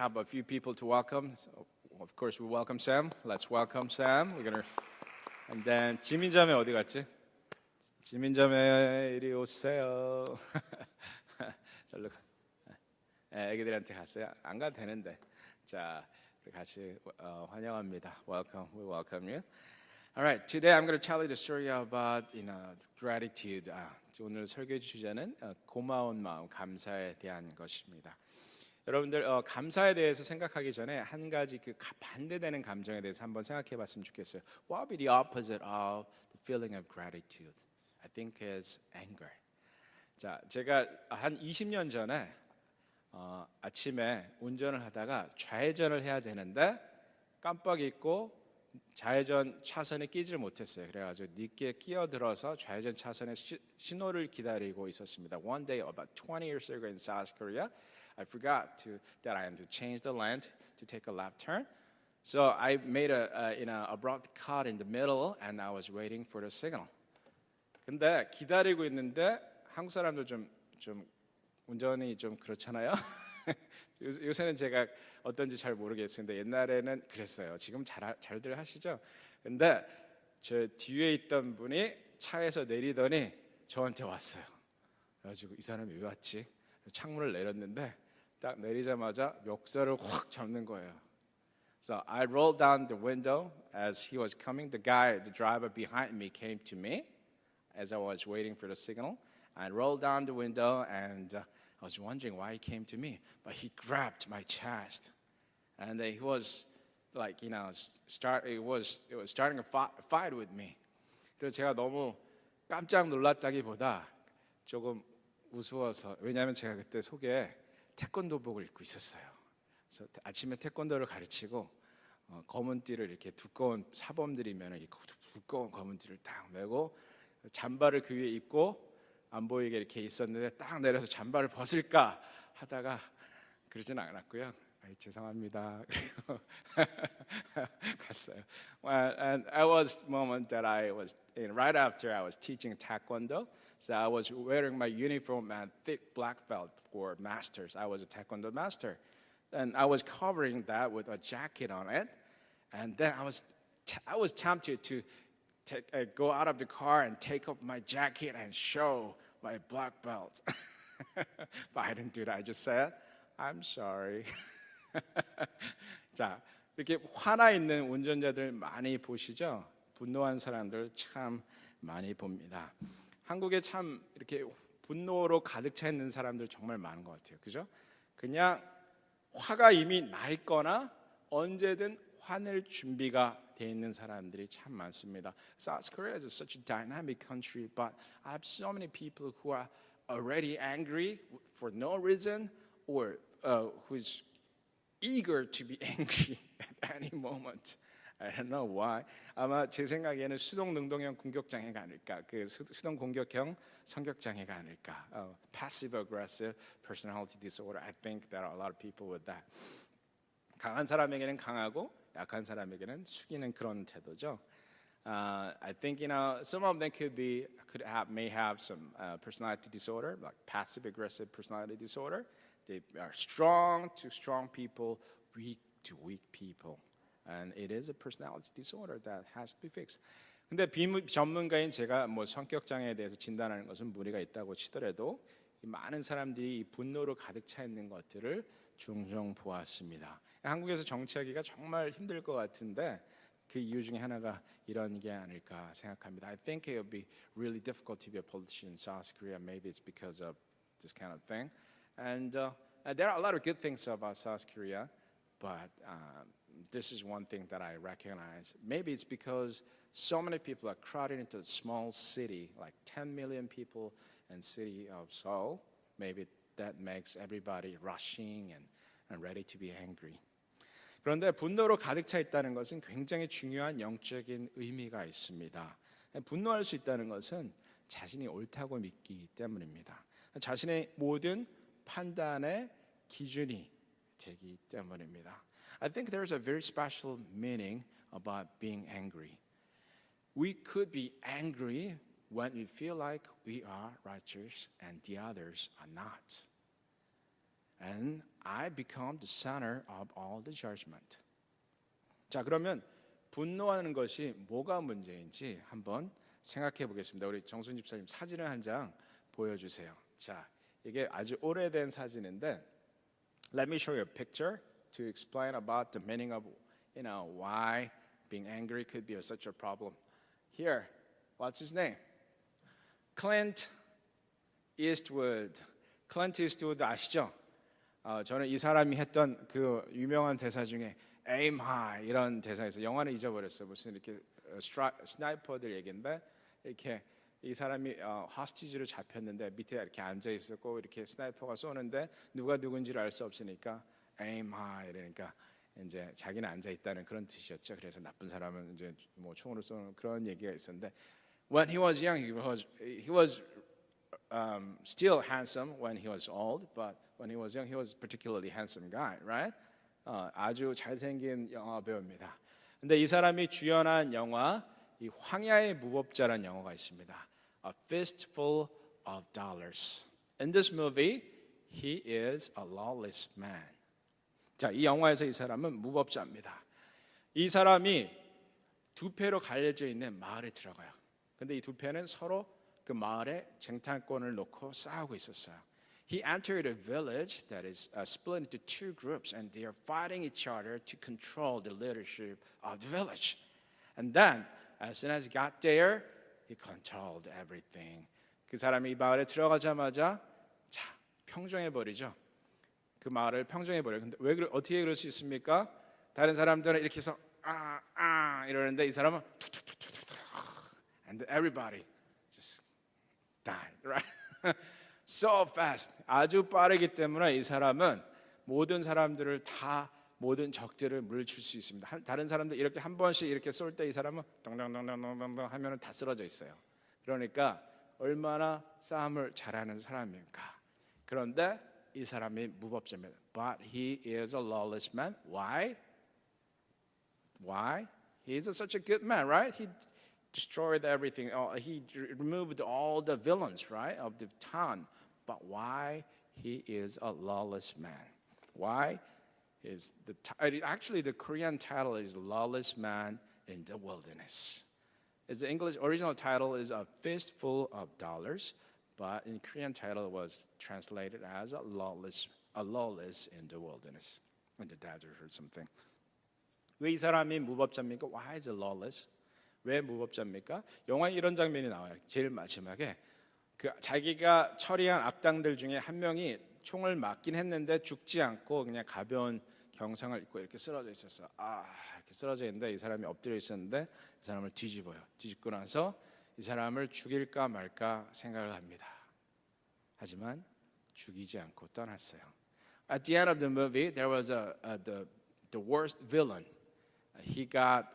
have a few people to welcome. So, of course, we welcome Sam. Let's welcome Sam. And then 지민자매 어디 갔지? 지민자매 이리 오세요. 절로 가. 애기들한테 갔어요. 안 가도 되는데. 자, 우리 같이 환영합니다. Welcome. We welcome you. All right. Today I'm going to tell you the story about gratitude. 오늘 설교 주제는 고마운 마음, 감사에 대한 것입니다. 여러분들 감사에 대해서 생각하기 전에 한 가지 그 반대되는 감정에 대해서 한번 생각해봤으면 좋겠어요. What would be the opposite of the feeling of gratitude? I think is anger. 자, 제가 한 20년 전에 아침에 운전을 하다가 좌회전을 해야 되는데 깜빡 잊고 좌회전 차선에 끼지를 못했어요. 그래가지고 늦게 끼어들어서 좌회전 차선에 신호를 기다리고 있었습니다. One day about 20 years ago in South Korea, I forgot that I had to change the lane to take a left turn. So I made an abrupt cut in the middle, and I was waiting for the signal. 근데 기다리고 있는데 한국 사람들 좀 운전이 좀 그렇잖아요. 요새는 제가 어떤지 잘 모르겠는데 옛날에는 그랬어요. 지금 잘들 하시죠? 근데 저 뒤에 있던 분이 차에서 내리더니 저한테 왔어요. 그래가지고 이 사람이 왜 왔지? 창문을 내렸는데 딱 내리자마자 멱살을 확 잡는 거예요. So I rolled down the window as he was coming. The driver behind me came to me as I was waiting for the signal. I rolled down the window and I was wondering why he came to me, but he grabbed my chest, and he was like, it was starting a fight with me. 그래서 제가 너무 깜짝 놀랐다기보다 조금 우스워서, 왜냐하면 제가 그때 속에 태권도복을 입고 있었어요. 그래서 아침에 태권도를 가르치고 검은 띠를 이렇게 두꺼운 사범들이면 이 두꺼운 검은 띠를 딱 메고 잠바를 그 위에 입고 안 보이게 이렇게 있었는데 딱 내려서 잠바를 벗을까 하다가 그러진 않았고요. 죄송합니다. 갔어요. And I was moment that I was in right after I was teaching Taekwondo. So I was wearing my uniform and thick black belt for masters. I was a Taekwondo master, and I was covering that with a jacket on it. And then I was tempted to go out of the car and take off my jacket and show my black belt. But I didn't do that. I just said, I'm sorry. 자, 이렇게 화나 있는 운전자들 많이 보시죠? 분노한 사람들 참 많이 봅니다. 한국에 참 이렇게 분노로 가득 차 있는 사람들 정말 많은 것 같아요. 그죠? 그냥 화가 이미 나 있거나 언제든 화낼 준비가 돼 있는 사람들이 참 많습니다. South Korea is such a dynamic country, but I have so many people who are already angry for no reason, or who's eager to be angry at any moment. I don't know why. 아마 제 생각에는 수동 능동형 공격 장애가 아닐까. 그 수동 공격형 성격 장애가 아닐까. Passive aggressive personality disorder. I think there are a lot of people with that. 강한 사람에게는 강하고 약한 사람에게는 숙이는 그런 태도죠. I think some of them may have some personality disorder, like passive aggressive personality disorder. They are strong to strong people, weak to weak people, and it is a personality disorder that has to be fixed. 근데 비전문가인 제가 성격 장애에 대해서 진단하는 것은 무리가 있다고 치더라도 많은 사람들이 이 분노로 가득 차 있는 것들을 종종 보았습니다. 한국에서 정치하기가 정말 힘들 것 같은데 그 이유 중에 하나가 이런 게 아닐까 생각합니다. I think it would be really difficult to be a politician in South Korea. Maybe it's because of this kind of thing. And there are a lot of good things about South Korea, but this is one thing that I recognize. Maybe it's because so many people are crowded into a small city, like 10 million people in city of Seoul. Maybe that makes everybody rushing and ready to be angry. 그런데 분노로 가득 차 있다는 것은 굉장히 중요한 영적인 의미가 있습니다. 분노할 수 있다는 것은 자신이 옳다고 믿기 때문입니다. 자신의 모든 판단의 기준이 되기 때문입니다. I think there's a very special meaning about being angry. We could be angry when we feel like we are righteous and the others are not. and I become the center of all the judgment. 자, 그러면 분노하는 것이 뭐가 문제인지 한번 생각해 보겠습니다. 우리 정순 집사님 사진을 한 장 보여주세요. 자, 이게 아주 오래된 사진인데, let me show you a picture to explain about the meaning of, why being angry could be such a problem. Here, what's his name? Clint Eastwood. 클린트 이스트우드 아시죠? 저는 이 사람이 했던 그 유명한 대사 중에 aim high 이런 대사에서 영화는 잊어버렸어요. 무슨 이렇게 스나이퍼들 얘기인데 이렇게 이 사람이 호스티지로 잡혔는데 밑에 이렇게 앉아 있었고 이렇게 스나이퍼가 쏘는데 누가 누군지를 알 수 없으니까 aim high 이러니까 이제 자기는 앉아 있다는 그런 뜻이었죠. 그래서 나쁜 사람은 이제 뭐 총으로 쏘는 그런 얘기가 있었는데 when he was young he was still handsome when he was old, but when he was young, he was a particularly handsome guy, right? 아주 잘생긴 영화 배우입니다. 근데 이 사람이 주연한 영화, 이 황야의 무법자라는 영화가 있습니다. A Fistful of Dollars. In this movie, he is a lawless man. 자, 이 영화에서 이 사람은 무법자입니다. 이 사람이 두 패로 갈려져 있는 마을에 들어가요. 근데 이 두 패는 서로 그 마을에 쟁탈권을 놓고 싸우고 있었어요. He entered a village that is split into two groups, and they are fighting each other to control the leadership of the village. And then, as soon as he got there, he controlled everything. 그 사람이 이 마을에 들어가자마자 자, 평정해 버리죠. 그 마을을 평정해 버려요. 근데 어떻게 그럴 수 있습니까? 다른 사람들은 이렇게 해서 이러는데 이 사람은 and everybody just died, right? So fast, 아주 빠르기 때문에 이 사람은 모든 사람들을 다 모든 적들을 물리칠 수 있습니다. 다른 사람들 이렇게 한 번씩 이렇게 쏠 때 이 사람은 동동동동동동 하면은 다 쓰러져 있어요. 그러니까 얼마나 싸움을 잘하는 사람입니까? 그런데 이 사람이 무법자입니다. But he is a lawless man. Why? Why? He is such a good man, right? He destroyed everything. He removed all the villains, right, of the town. But why he is a lawless man? Why is actually the Korean title is Lawless Man in the Wilderness. The English original title is A Fistful of Dollars, but in Korean title it was translated as a lawless in the wilderness, in the desert or something. 왜 이 사람이 무법자입니까? Why is he lawless? 왜 무법자입니까? 영화에 이런 장면이 나와요. 제일 마지막에 그 자기가 처리한 악당들 중에 한 명이 총을 맞긴 했는데 죽지 않고 그냥 가벼운 경상을 입고 이렇게 쓰러져 있었어. 이렇게 쓰러져 있는데 이 사람이 엎드려 있었는데 이 사람을 뒤집어요. 뒤집고 나서 이 사람을 죽일까 말까 생각을 합니다. 하지만 죽이지 않고 떠났어요. At the end of the movie, there was the worst villain. He got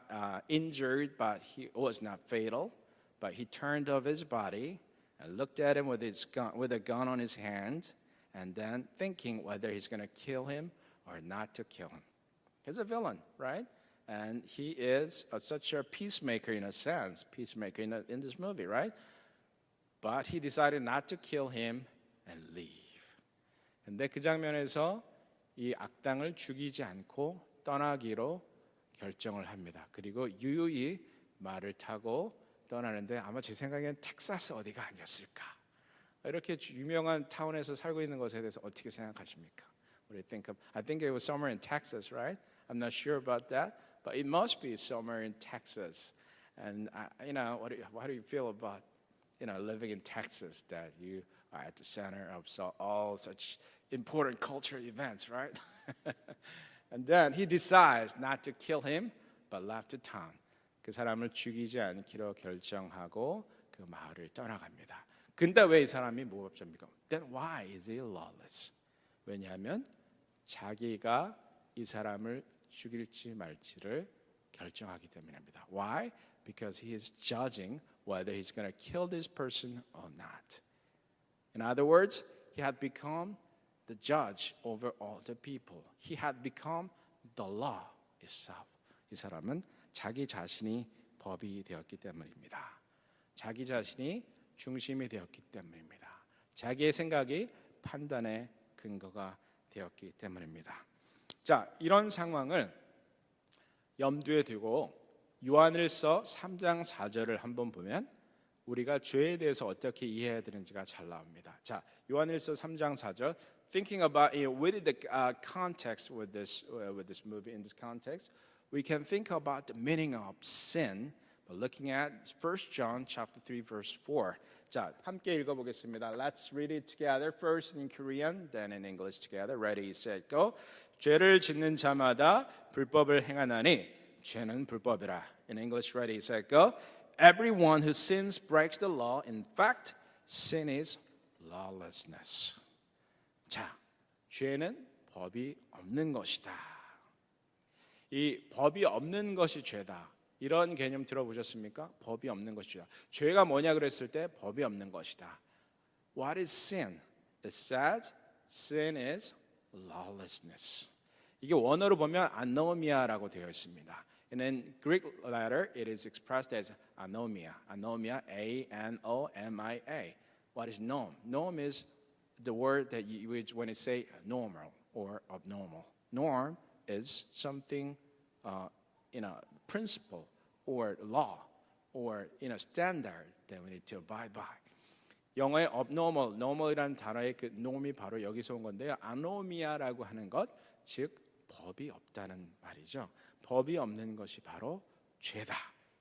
injured, but it was not fatal. But he turned off his body and looked at him with a gun on his hand, and then thinking whether he's going to kill him or not to kill him. He's a villain, right? And he is such a peacemaker in a sense, peacemaker in this movie, right? But he decided not to kill him and leave. 근데 그 장면에서 이 악당을 죽이지 않고 떠나기로 결정을 합니다. 그리고 유유히 말을 타고 떠나는데 아마 제 생각엔 텍사스 어디가 아니었을까? 이렇게 유명한 타운에서 살고 있는 것에 대해서 어떻게 생각하십니까? What do you think of? I think it was somewhere in Texas, right? I'm not sure about that, but it must be somewhere in Texas. And how do you feel about living in Texas? That you are at the center of all such important cultural events, right? And then he decides not to kill him, but left the town. 그 사람을 죽이지 않기로 결정하고 그 마을을 떠나갑니다. 근데 왜 이 사람이 무법자입니까? Then why is he lawless? 왜냐하면 자기가 이 사람을 죽일지 말지를 결정하기 때문입니다. Why? Because he is judging whether he's going to kill this person or not. In other words, he had become the judge over all the people. He had become the law itself. 이 사람은 자기 자신이 법이 되었기 때문입니다. 자기 자신이 중심이 되었기 때문입니다. 자기의 생각이 판단의 근거가 되었기 때문입니다. 자, 이런 상황을 염두에 두고 요한일서 3장 4절을 한번 보면 우리가 죄에 대해서 어떻게 이해해야 되는지가 잘 나옵니다. 자, 요한일서 3장 4절. Thinking about it with the context with this movie in this context, we can think about the meaning of sin by looking at 1 John chapter 3 verse 4. 자, 함께 읽어보겠습니다. Let's read it together. First in Korean, then in English together. Ready, set, go. 죄를 짓는 자마다 불법을 행하나니 죄는 불법이라. In English, ready, set, go. Everyone who sins breaks the law. In fact, sin is lawlessness. 자, 죄는 법이 없는 것이다. 이 법이 없는 것이 죄다. 이런 개념 들어보셨습니까? 법이 없는 것이다. 죄가 뭐냐 그랬을 때 법이 없는 것이다. What is sin? It says sin is lawlessness. 이게 원어로 보면 anomia라고 되어 있습니다. And in Greek letter, it is expressed as anomia. Anomia, A-N-O-M-I-A. What is nom? Nom is the word that you use when you say normal or abnormal. Norm is something, principle or law or standard that we need to abide by. 영어의 abnormal, normal이라는 단어의 그 norm이 바로 여기서 온 건데요. anomia라고 하는 것, 즉 법이 없다는 말이죠. 법이 없는 것이 바로 죄다.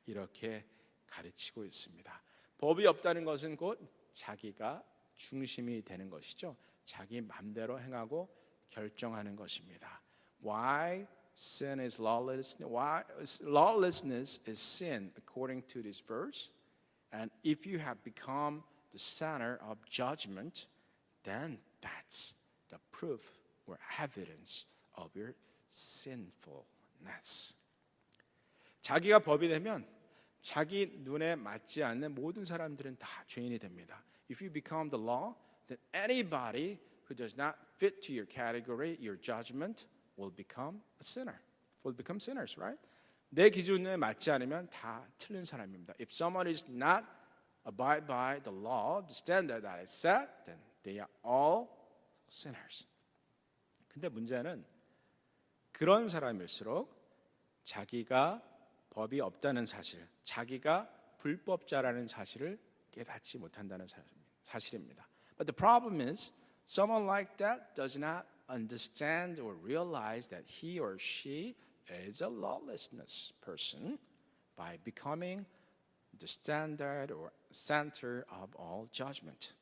이렇게 가르치고 있습니다. 법이 없다는 것은 곧 자기가 중심이 되는 것이죠. 자기 마음대로 행하고 결정하는 것입니다. Why sin is lawless? Why lawlessness is sin according to this verse? And if you have become the center of judgment, then that's the proof or evidence of your sinfulness. 자기가 법이 되면 자기 눈에 맞지 않는 모든 사람들은 다 죄인이 됩니다. If you become the law, then anybody who does not fit to your category, your judgment, will become a sinner. Will become sinners, right? 내 기준에 맞지 않으면 다 틀린 사람입니다. If someone is not abide by the law, the standard that is set, then they are all sinners. 근데 문제는 그런 사람일수록 자기가 법이 없다는 사실, 자기가 불법자라는 사실을 깨닫지 못한다는 사실입니다. But the problem is, someone like that does not understand or realize that he or she is a lawlessness person by becoming the standard or center of all judgment.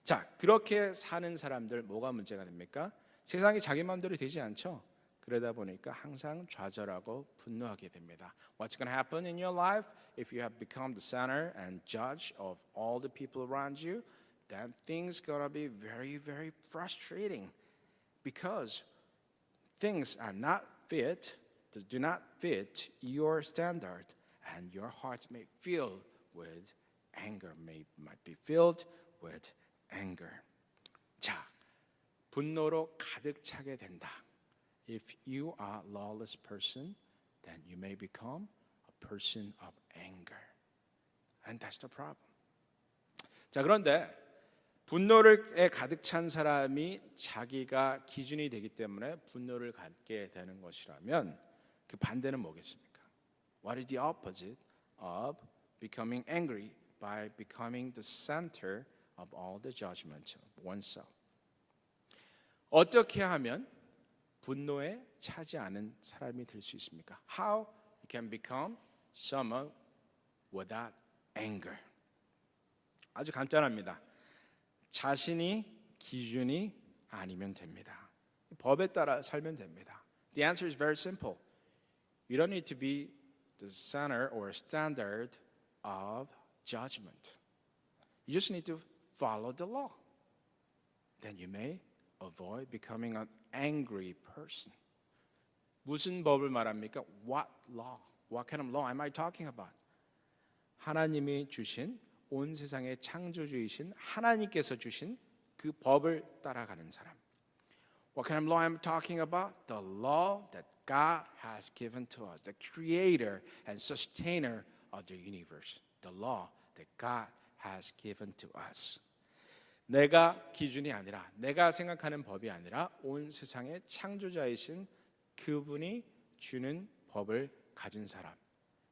자, 그렇게 사는 사람들 뭐가 문제가 됩니까? 세상이 자기 마음대로 되지 않죠. 그러다 보니까 항상 좌절하고 분노하게 됩니다. What's going to happen in your life if you have become the center and judge of all the people around you? Then things going to be very, very frustrating because things are not fit, do not fit your standard, and your heart may fill with anger, might be filled with anger. 자, 분노로 가득 차게 된다. If you are a lawless person, then you may become a person of anger. And that's the problem. 자, 그런데 분노에 가득 찬 사람이 자기가 기준이 되기 때문에 분노를 갖게 되는 것이라면 그 반대는 뭐겠습니까? What is the opposite of becoming angry by becoming the center of all the judgment of oneself? 어떻게 하면 분노에 차지 않은 사람이 될 수 있습니까? How you can become someone without anger? 아주 간단합니다. 자신이 기준이 아니면 됩니다. 법에 따라 살면 됩니다. The answer is very simple. You don't need to be the center or standard of judgment. You just need to follow the law. Then you may avoid becoming an angry person. 무슨 법을 말합니까? What law? What kind of law am I talking about? 하나님이 주신 온 세상의 창조주이신 하나님께서 주신 그 법을 따라가는 사람. What kind of law am I talking about? The law that God has given to us, the creator and sustainer of the universe. The law that God has given to us. 내가 기준이 아니라, 내가 생각하는 법이 아니라 온 세상의 창조자이신 그분이 주는 법을 가진 사람,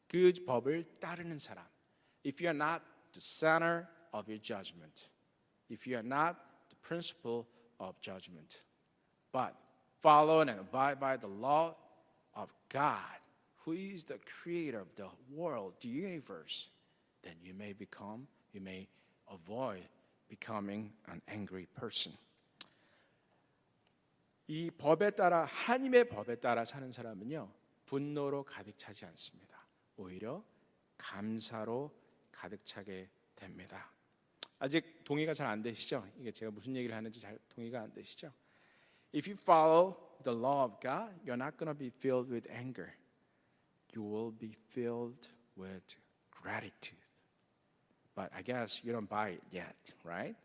그 법을 따르는 사람. If you are not the center of your judgment, if you are not the principle of judgment, but follow and abide by the law of God, who is the creator of the world, the universe, then you may avoid becoming an angry person. 이 법에 따라, 하나님의 법에 따라 사는 사람은요, 분노로 가득 차지 않습니다. 오히려 감사로 가득 차게 됩니다. 아직 동의가 잘 안 되시죠? 이게 제가 무슨 얘기를 하는지 잘 동의가 안 되시죠? If you follow the law of God, you're not going to be filled with anger. You will be filled with gratitude. But I guess you don't buy it yet, right?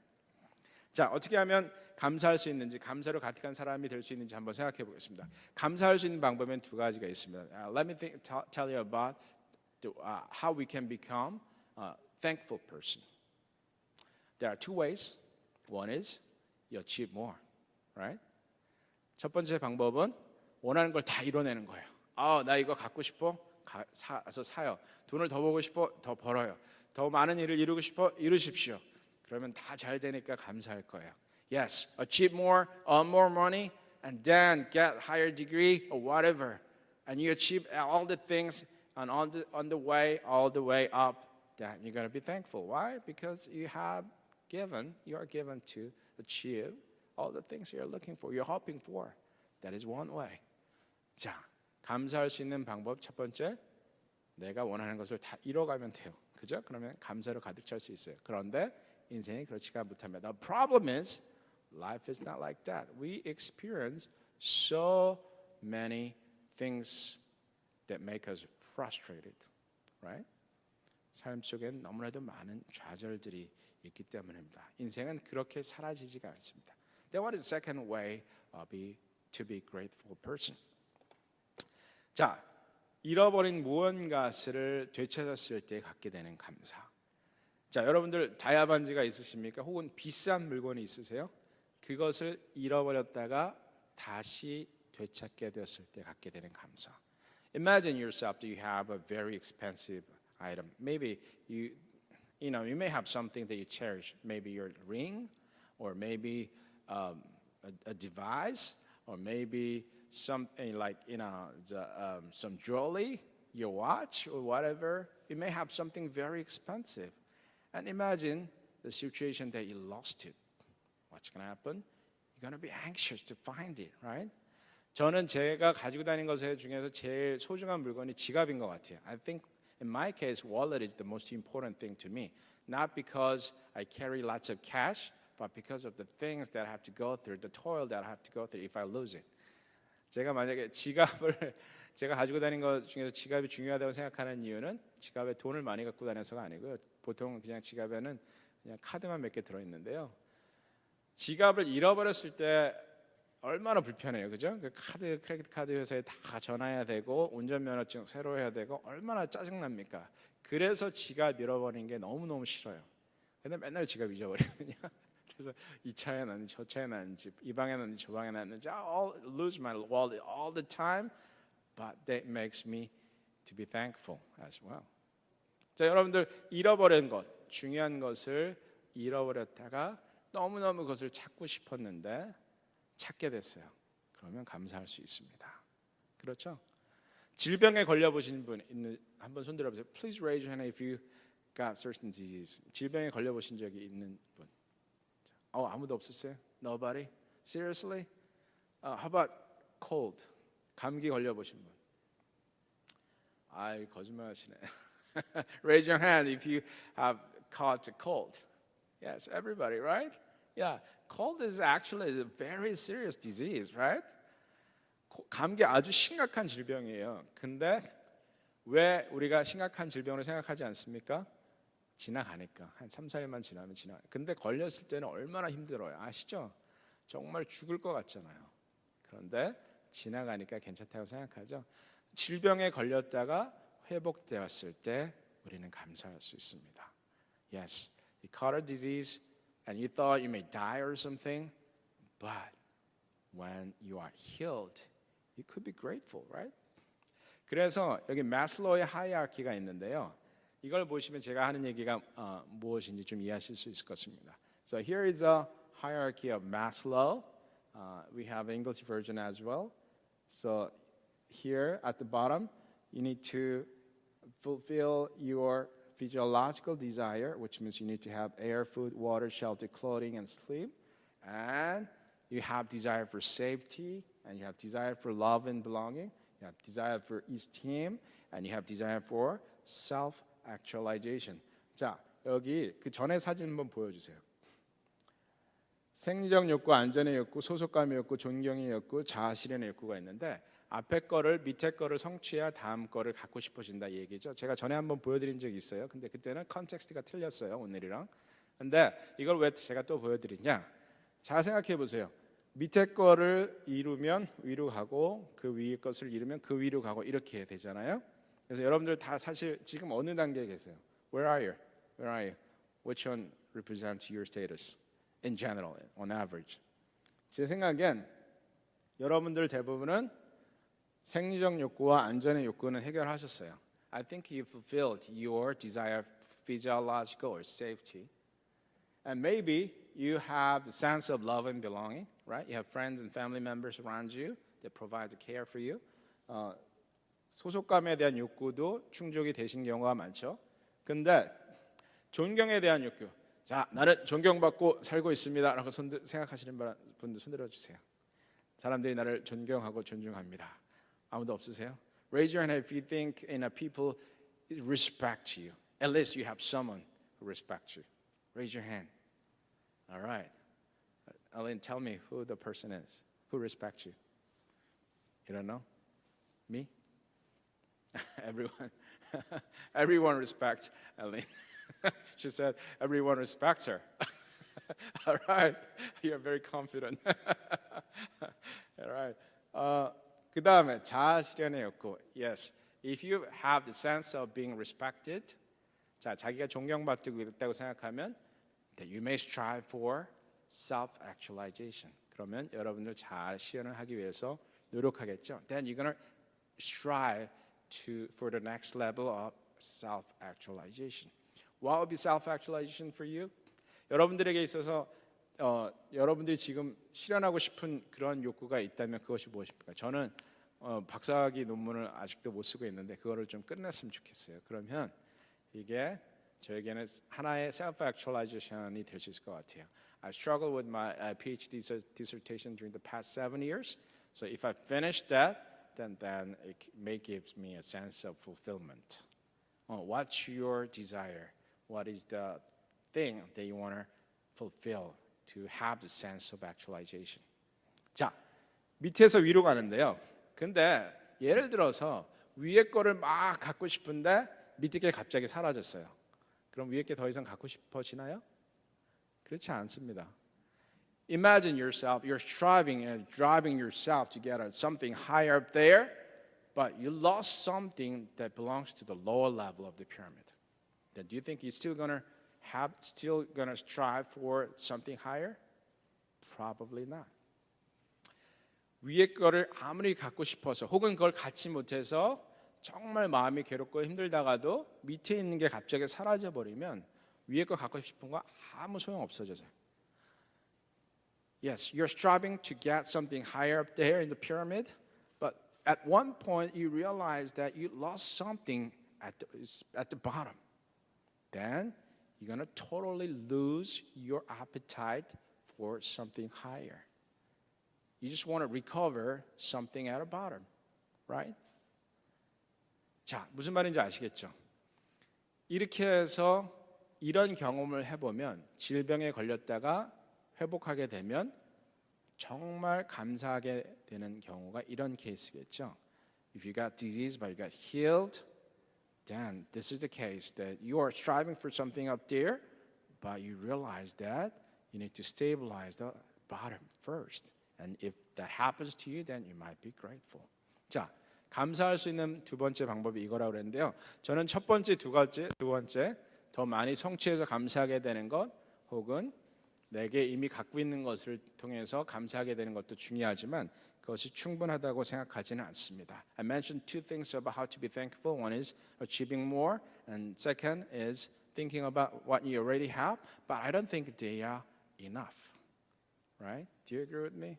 자, 어떻게 하면 감사할 수 있는지, 감사로 가득한 사람이 될 수 있는지 한번 생각해 보겠습니다. 감사할 수 있는 방법은 두 가지가 있습니다. Let me tell you about how we can become a thankful person. There are two ways. One is you achieve more, right? 첫 번째 방법은 원하는 걸 다 이뤄내는 거예요. 나 이거 갖고 싶어? 사서 사요. 돈을 더 벌고 싶어? 더 벌어요. 더 많은 일을 이루고 싶어? 이루십시오. 그러면 다 잘 되니까 감사할 거예요. Yes, achieve more, earn more money, and then get higher degree or whatever. And you achieve all the things and on the way, all the way up, then you're going to be thankful. Why? Because you are given to achieve all the things you're looking for, you're hoping for. That is one way. 자, 감사할 수 있는 방법 첫 번째, 내가 원하는 것을 다 이뤄가면 돼요. 그죠? 그러면 감사로 가득 찰 수 있어요. 그런데 인생이 그렇지가 못합니다. The problem is life is not like that. We experience so many things that make us frustrated, right? 삶 속엔 너무나도 많은 좌절들이 있기 때문입니다. 인생은 그렇게 사라지지가 않습니다. Then what is the second way to be grateful person? 자, 잃어버린 무언가를 되찾았을 때 갖게 되는 감사. 자, 여러분들 다이아반지가 있으십니까? 혹은 비싼 물건이 있으세요? 그것을 잃어버렸다가 다시 되찾게 되었을 때 갖게 되는 감사. Imagine yourself that you have a very expensive item. Maybe you may have something that you cherish. Maybe your ring, or maybe a device, or maybe something like some jewelry, your watch, or whatever. You may have something very expensive. And imagine the situation that you lost it. What's going to happen? You're going to be anxious to find it, right? 저는 제가 가지고 다니는 것 중에서 제일 소중한 물건이 지갑인 것 같아요. I think in my case, wallet is the most important thing to me. Not because I carry lots of cash, but because of the things that I have to go through, the toil that I have to go through if I lose it. 제가 만약에 지갑을 제가 가지고 다니는 것 중에서 지갑이 중요하다고 생각하는 이유는 지갑에 돈을 많이 갖고 다녀서가 아니고요. 보통 그냥 지갑에는 그냥 카드만 몇 개 들어 있는데요. 지갑을 잃어버렸을 때 얼마나 불편해요, 그죠? 그 크레딧 카드 회사에 다 전화해야 되고 운전면허증 새로 해야 되고 얼마나 짜증납니까? 그래서 지갑 잃어버리는 게 너무너무 싫어요. 근데 맨날 지갑 잊어버리거든요. 그래서 이 차에 놨는지 저 차에 놨는지 이 방에 놨는지 저 방에 놨는지 I lose my wallet all the time, but that makes me to be thankful as well. 자, 여러분들 잃어버린 것, 중요한 것을 잃어버렸다가 너무너무 그것을 찾고 싶었는데 찾게 됐어요. 그러면 감사할 수 있습니다. 그렇죠? 질병에 걸려 보신 분 있는 한번 손 들어 보세요. Please raise your hand if you got certain disease. 질병에 걸려 보신 적이 있는 분. 아무도 없었어요? Nobody? Seriously? How about cold? 감기 걸려 보신 분. 거짓말하시네. Raise your hand if you have caught a cold. Yes, everybody, right? Yeah, cold is actually a very serious disease, right? 감기 아주 심각한 질병이에요. 근데 왜 우리가 심각한 질병으로 생각하지 않습니까? 지나가니까 한 3, 4일만 지나면 지나가요. 근데 걸렸을 때는 얼마나 힘들어요. 아시죠? 정말 죽을 것 같잖아요. 그런데 지나가니까 괜찮다고 생각하죠. 질병에 걸렸다가 회복되었을 때 우리는 감사할 수 있습니다. Yes, we caught a disease and you thought you may die or something, but when you are healed, you could be grateful, right? 그래서 여기 마슬로우의 하이라키가 있는데요. 이걸 보시면 제가 하는 얘기가 무엇인지 좀 이해하실 수 있을 것입니다. So here is a hierarchy of Maslow. We have English version as well. So here at the bottom, you need to fulfill your physiological desire, which means you need to have air, food, water, shelter, clothing, and sleep. And you have desire for safety, and you have desire for love and belonging. You have desire for esteem, and you have desire for self-actualization. 자, 여기 그 전에 사진 한번 보여주세요. 생리적 욕구, 안전의 욕구, 소속감의 욕구, 존경의 욕구, 자아 실현의 욕구가 있는데 앞에 거를 밑에 거를 성취해야 다음 거를 갖고 싶어진다 이 얘기죠. 제가 전에 한번 보여드린 적이 있어요. 근데 그때는 컨텍스트가 틀렸어요 오늘이랑. 근데 이걸 왜 제가 또 보여드리냐? 잘 생각해 보세요. 밑에 거를 이루면 위로 가고 그 위에 것을 이루면 그 위로 가고 이렇게 되잖아요. 그래서 여러분들 다 사실 지금 어느 단계에 계세요? Where are you? Where are you? Which one represents your status in general, on average? 제 생각엔 여러분들 대부분은 생리적 욕구와 안전의 욕구는 해결하셨어요. I think you fulfilled your desire for physiological or safety. And maybe you have the sense of love and belonging, right? You have friends and family members around you that provide the care for you. 소속감에 대한 욕구도 충족이 되신 경우가 많죠. 근데 존경에 대한 욕구. 자, 나는 존경받고 살고 있습니다라고 생각하시는 분들 손들어 주세요. 사람들이 나를 존경하고 존중합니다. 아무도 없으세요? Raise your hand if you think people respect you. At least you have someone who respects you. Raise your hand. All right. Aline, tell me who the person is. Who respects you? You don't know? Me? Everyone. Everyone respects Aline. She said everyone respects her. All right. You're very confident. All right. 그 다음에 자아 실현의 욕구. Yes. If you have the sense of being respected, 자, 자기가 존경받고 있다고 생각하면 that you may strive for self-actualization. 그러면 여러분들 잘 실현을 하기 위해서 노력하겠죠. Then you're gonna strive for the next level of self-actualization. What would be self-actualization for you? 여러분들에게 있어서 여러분들이 지금 실현하고 싶은 그런 욕구가 있다면 그것이 무엇입니까? 저는 박사학위 논문을 아직도 못 쓰고 있는데 그거를 좀 끝냈으면 좋겠어요. 그러면 이게 저에게는 하나의 self-actualization이 될 수 있을 것 같아요. I struggled with my PhD dissertation during the past 7 years. So if I finish that, then it may give me a sense of fulfillment. What's your desire? What is the thing that you want to fulfill to have the sense of actualization? 자, 밑에서 위로 가는데요. 근데 예를 들어서 위에 거를 막 갖고 싶은데 밑에 게 갑자기 사라졌어요. 그럼 위에 게 더 이상 갖고 싶어지나요? 그렇지 않습니다. Imagine yourself, you're striving and driving yourself to get something higher up there, but you lost something that belongs to the lower level of the pyramid. Then do you think you're still gonna strive for something higher? Probably not. 위에 거를 아무리 갖고 싶어서 혹은 그걸 갖지 못해서 정말 마음이 괴롭고 힘들다가도 밑에 있는 게 갑자기 사라져 버리면 위에 거 갖고 싶은 거 아무 소용 없어져요. Yes, you're striving to get something higher up there in the pyramid, but at one point you realize that you lost something at the bottom. Then you're going to totally lose your appetite for something higher. You just want to recover something at the bottom, right? 자, 무슨 말인지 아시겠죠? 이렇게 해서 이런 경험을 해보면 질병에 걸렸다가 회복하게 되면 정말 감사하게 되는 경우가 이런 케이스겠죠. If you got disease but you got healed, then this is the case that you are striving for something up there, but you realize that you need to stabilize the bottom first. And if that happens to you, then you might be grateful. 자, 감사할 수 있는 두 번째 방법이 이거라고 그랬는데요. 저는 첫 번째, 두 번째 더 많이 성취해서 감사하게 되는 것, 혹은 내게 이미 갖고 있는 것을 통해서 감사하게 되는 것도 중요하지만 그것이 충분하다고 생각하지는 않습니다. I mentioned two things about how to be thankful. One is achieving more, and second is thinking about what you already have. But I don't think they are enough. Right? Do you agree with me?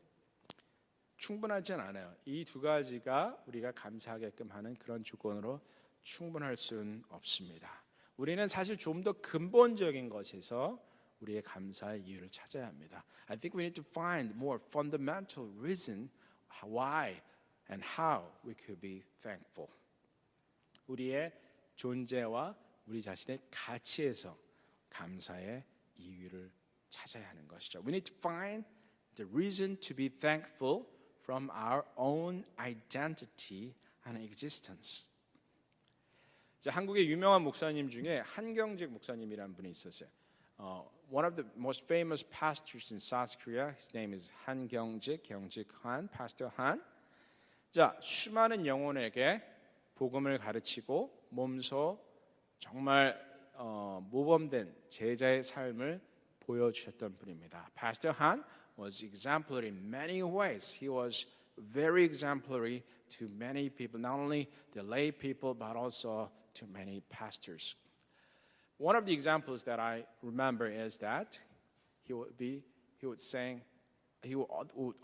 충분하진 않아요. 이 두 가지가 우리가 감사하게끔 하는 그런 조건으로 충분할 수는 없습니다. 우리는 사실 좀 더 근본적인 것에서 우리의 감사의 이유를 찾아야 합니다. I think we need to find more fundamental reason why and how we could be thankful. 우리의 존재와 우리 자신의 가치에서 감사의 이유를 찾아야 하는 것이죠. We need to find the reason to be thankful from our own identity and existence. 자, 한국의 유명한 목사님 중에 한경직 목사님이라는 분이 있었어요. One of the most famous pastors in South Korea, his name is 한경직, 경직 한, Pastor Han. 자, 수많은 영혼에게 복음을 가르치고 몸소 정말 모범된 제자의 삶을 보여주셨던 분입니다. Pastor Han was exemplary in many ways. He was very exemplary to many people, not only the lay people, but also to many pastors. One of the examples that I remember is that he would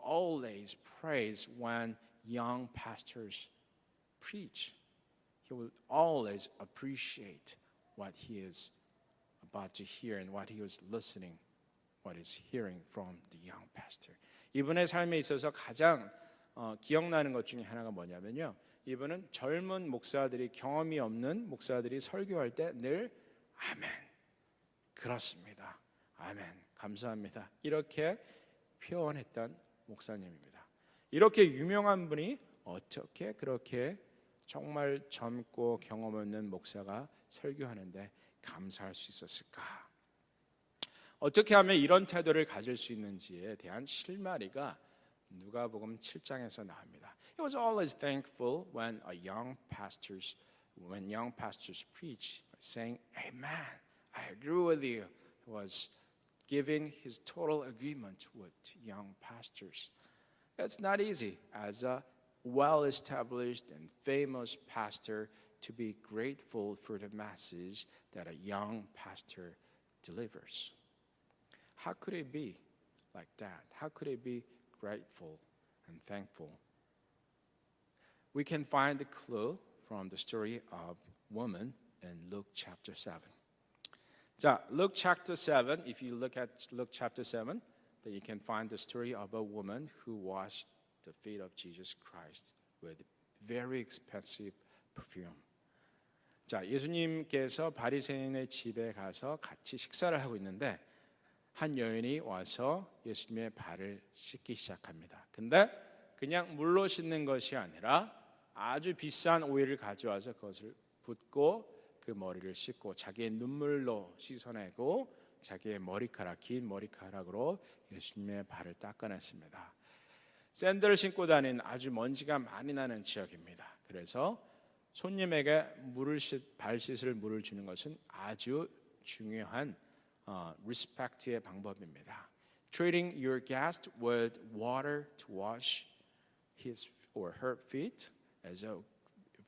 always praise when young pastors preach. He would always appreciate what he is about to hear and what he was listening, what is hearing from the young pastor. 이분의 삶에 있어서 가장 기억나는 것 중에 하나가 뭐냐면요. 이분은 젊은 목사들이 경험이 없는 목사들이 설교할 때 늘 아멘, 그렇습니다. 아멘, 감사합니다. 이렇게 표현했던 목사님입니다. 이렇게 유명한 분이 어떻게 그렇게 정말 젊고 경험 없는 목사가 설교하는데 감사할 수 있었을까? 어떻게 하면 이런 태도를 가질 수 있는지에 대한 실마리가 누가복음 7장에서 나옵니다. He was always thankful when young pastors preach by saying, "Amen, I agree with you." He was giving his total agreement with young pastors. It's not easy as a well-established and famous pastor to be grateful for the message that a young pastor delivers. How could it be like that? How could it be grateful and thankful? We can find the clue from the story of woman in Luke chapter 7. 자, Luke chapter 7, if you look at Luke chapter 7, then you can find the story of a woman who washed the feet of Jesus Christ with very expensive perfume. 자, 예수님께서 바리새인의 집에 가서 같이 식사를 하고 있는데 한 여인이 와서 예수님의 발을 씻기 시작합니다. 근데 그냥 물로 씻는 것이 아니라 아주 비싼 오일을 가져와서 그것을 붓고 그 머리를 씻고 자기의 눈물로 씻어내고 자기의 머리카락, 긴 머리카락으로 예수님의 발을 닦아냈습니다. 샌들을 신고 다니는 아주 먼지가 많이 나는 지역입니다. 그래서 손님에게 발 씻을 물을 주는 것은 아주 중요한 respect의 방법입니다. Treating your guest with water to wash his or her feet is a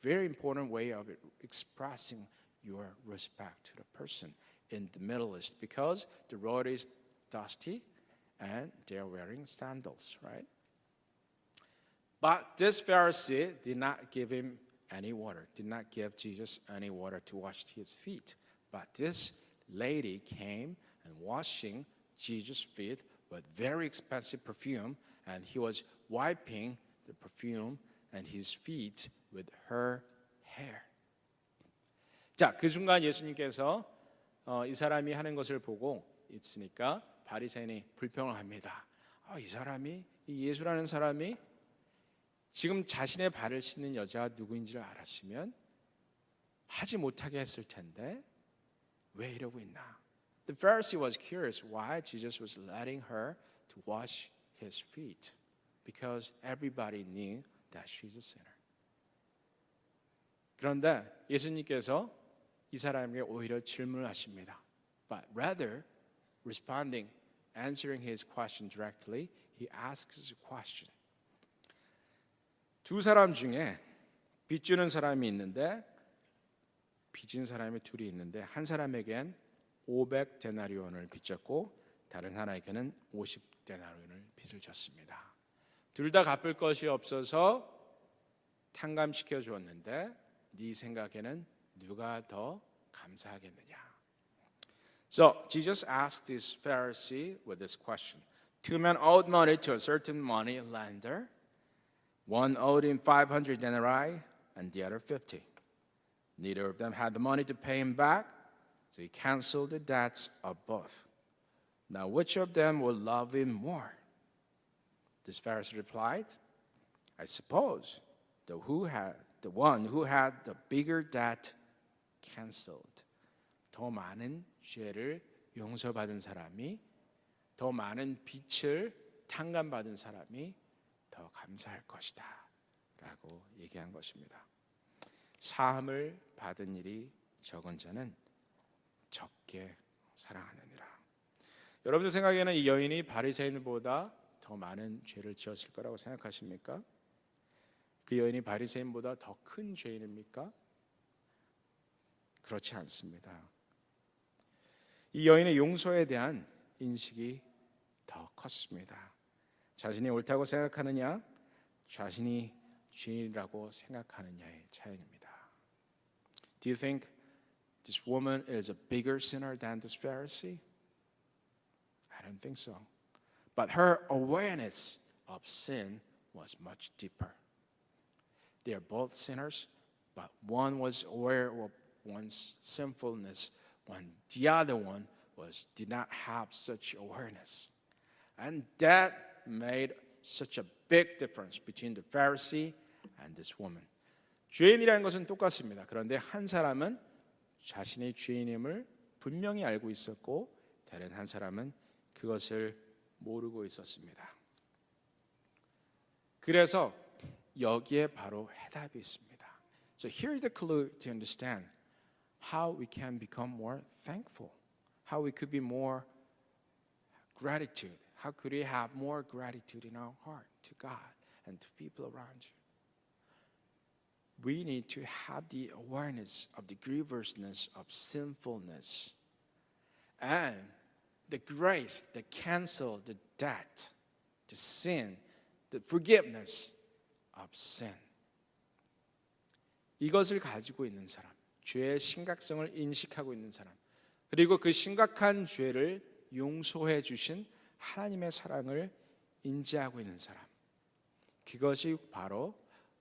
very important way of expressing your respect to the person in the Middle East because the road is dusty and they're wearing sandals, right? But this Pharisee did not give him any water, did not give Jesus any water to wash his feet. But this lady came and washing Jesus' feet with very expensive perfume, and he was wiping the perfume and his feet with her hair. 자, 그 순간 예수님께서 이 사람이 하는 것을 보고 있으니까 바리새인이 불평을 합니다. 이 예수라는 사람이 지금 자신의 발을 씻는 여자가 누구인지를 알았으면 하지 못하게 했을 텐데 왜 이러고 있나? The Pharisee was curious why Jesus was letting her to wash his feet because everybody knew that she's a sinner. 그런데 예수님께서 이 사람에게 오히려 질문을 하십니다. But rather responding answering his question directly, he asks a question. 두 사람 중에 빚주는 사람이 있는데 빚진 사람이 둘이 있는데 한 사람에겐 500데나리온을 빚졌고 다른 하나에게는 50데나리온을 빚을 졌습니다. 둘 다 갚을 것이 없어서 탕감시켜 주었는데 네 생각에는 누가 더 감사하겠느냐? So Jesus asked this Pharisee with this question. Two men owed money to a certain money lender. One owed him 500 denarii and the other 50. Neither of them had the money to pay him back, so he canceled the debts of both. Now which of them will love him more? This Pharisee replied, I suppose the one who had the bigger debt canceled. 더 많은 죄를 용서받은 사람이, 더 많은 빚을 탕감받은 사람이 더 감사할 것이다 라고 얘기한 것입니다. 사함을 받은 일이 적은 자는 적게 사랑하느니라. 여러분들 생각에는 이 여인이 바리새인보다 더 많은 죄를 지었을 거라고 생각하십니까? 그 여인이 바리새인보다 더 큰 죄인입니까? 그렇지 않습니다. 이 여인의 용서에 대한 인식이 더 컸습니다. 자신이 옳다고 생각하느냐, 자신이 죄인이라고 생각하느냐의 차이입니다. Do you think this woman is a bigger sinner than this Pharisee? I don't think so. But her awareness of sin was much deeper. They are both sinners, but one was aware of one's sinfulness, when the other one did not have such awareness. And that made such a big difference between the Pharisee and this woman. 죄인이라는 것은 똑같습니다. 그런데 한 사람은 자신의 죄인임을 분명히 알고 있었고 다른 한 사람은 그것을 모르고 있었습니다. 그래서 여기에 바로 해답이 있습니다. So here's the clue to understand how we can become more thankful, how we could be more gratitude, how could we have more gratitude in our heart to God and to people around you. We need to have the awareness of the grievousness of sinfulness and the grace that cancels the debt, the sin, the forgiveness of sin. 이것을 가지고 있는 사람, 죄의 심각성을 인식하고 있는 사람, 그리고 그 심각한 죄를 용서해 주신 하나님의 사랑을 인지하고 있는 사람, 그것이 바로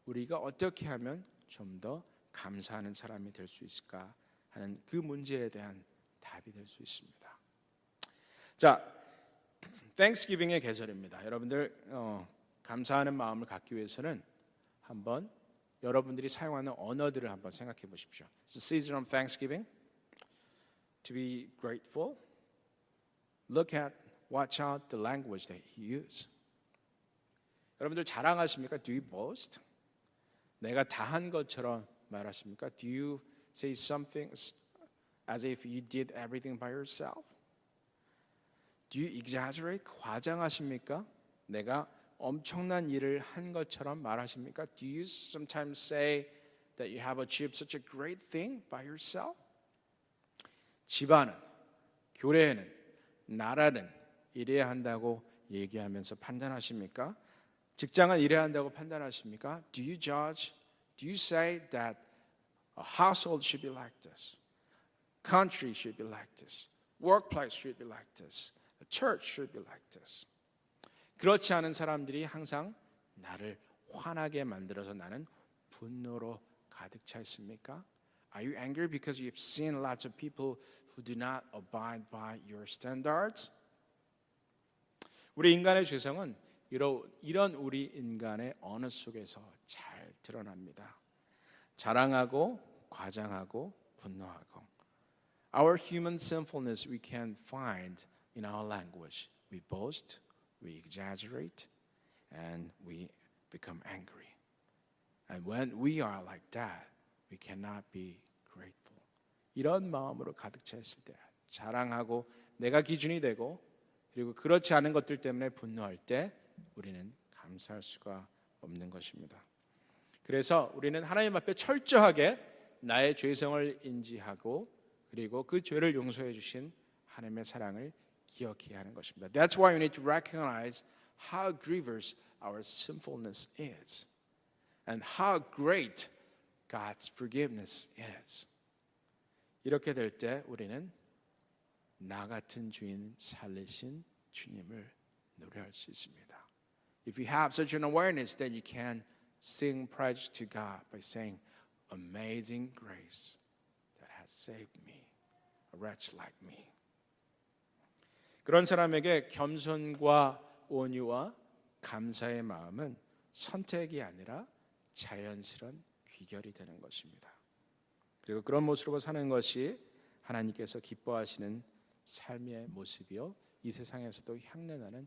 우리가 어떻게 하면 좀 더 감사하는 사람이 될 수 있을까 하는 그 문제에 대한 답이 될 수 있습니다. 자, Thanksgiving의 계절입니다. 여러분들 감사하는 마음을 갖기 위해서는 한번 여러분들이 사용하는 언어들을 한번 생각해 보십시오. It's the season of Thanksgiving. To be grateful, look at, watch out the language that you use. 여러분들 자랑하십니까? Do you boast? 내가 다 한 것처럼 말하십니까? Do you say something as if you did everything by yourself? Do you exaggerate? 과장하십니까? 내가 엄청난 일을 한 것처럼 말하십니까? Do you sometimes say that you have achieved such a great thing by yourself? 집안은, 교회는, 나라는 이래야 한다고 얘기하면서 판단하십니까? 직장은 이래야 한다고 판단하십니까? Do you judge? Do you say that a household should be like this? Country should be like this? Workplace should be like this? A church should be like this? 그렇지 않은 사람들이 항상 나를 화나게 만들어서 나는 분노로 가득 차 있습니까? Are you angry because you've seen lots of people who do not abide by your standards? 우리 인간의 죄성은 이런 우리 인간의 언어 속에서 잘 드러납니다. 자랑하고 과장하고 분노하고. Our human sinfulness we can find in our language. We boast, we exaggerate, and we become angry. And when we are like that, we cannot be grateful. 이런 마음으로 가득 차 있을 때 자랑하고 내가 기준이 되고 그리고 그렇지 않은 것들 때문에 분노할 때 우리는 감사할 수가 없는 것입니다. 그래서 우리는 하나님 앞에 철저하게 나의 죄성을 인지하고 그리고 그 죄를 용서해 주신 하나님의 사랑을 기억해야 하는 것입니다. That's why we need to recognize how grievous our sinfulness is and how great God's forgiveness is. 이렇게 될 때 우리는 나 같은 주인 살리신 주님을 노래할 수 있습니다. If you have such an awareness, then you can sing praise to God by saying, "Amazing grace that has saved me, a wretch like me." 그런 사람에게 겸손과 온유와 감사의 마음은 선택이 아니라 자연스러운 귀결이 되는 것입니다. 그리고 그런 모습으로 사는 것이 하나님께서 기뻐하시는 삶의 모습이요 이 세상에서도 향내나는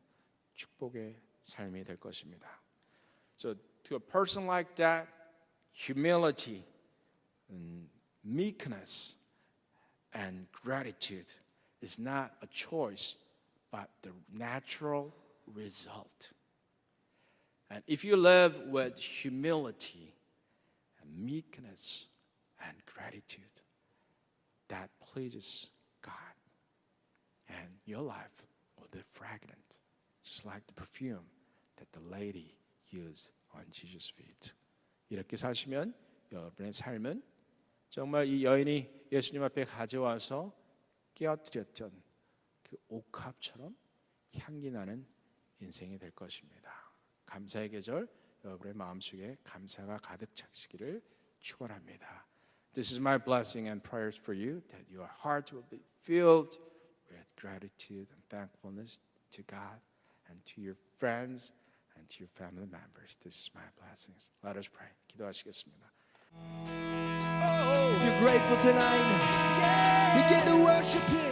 축복의 삶이 될 것입니다. So to a person like that, humility, meekness, and gratitude is not a choice, but the natural result. And if you live with humility and meekness and gratitude, that pleases God. And your life will be fragrant, just like the perfume that the lady used on Jesus' feet. 이렇게 사시면 여러분의 삶은 정말 이 여인이 예수님 앞에 가져와서 깨어뜨렸던 그 옥합처럼 향기 나는 인생이 될 것입니다. 감사의 계절 여러분의 마음속에 감사가 가득 차시기를 축원합니다. This is my blessing and prayers for you that your heart will be filled with gratitude and thankfulness to God and to your friends and to your family members. This is my blessings. Let us pray. 기도하시겠습니다. If you're grateful tonight, begin to worship Him.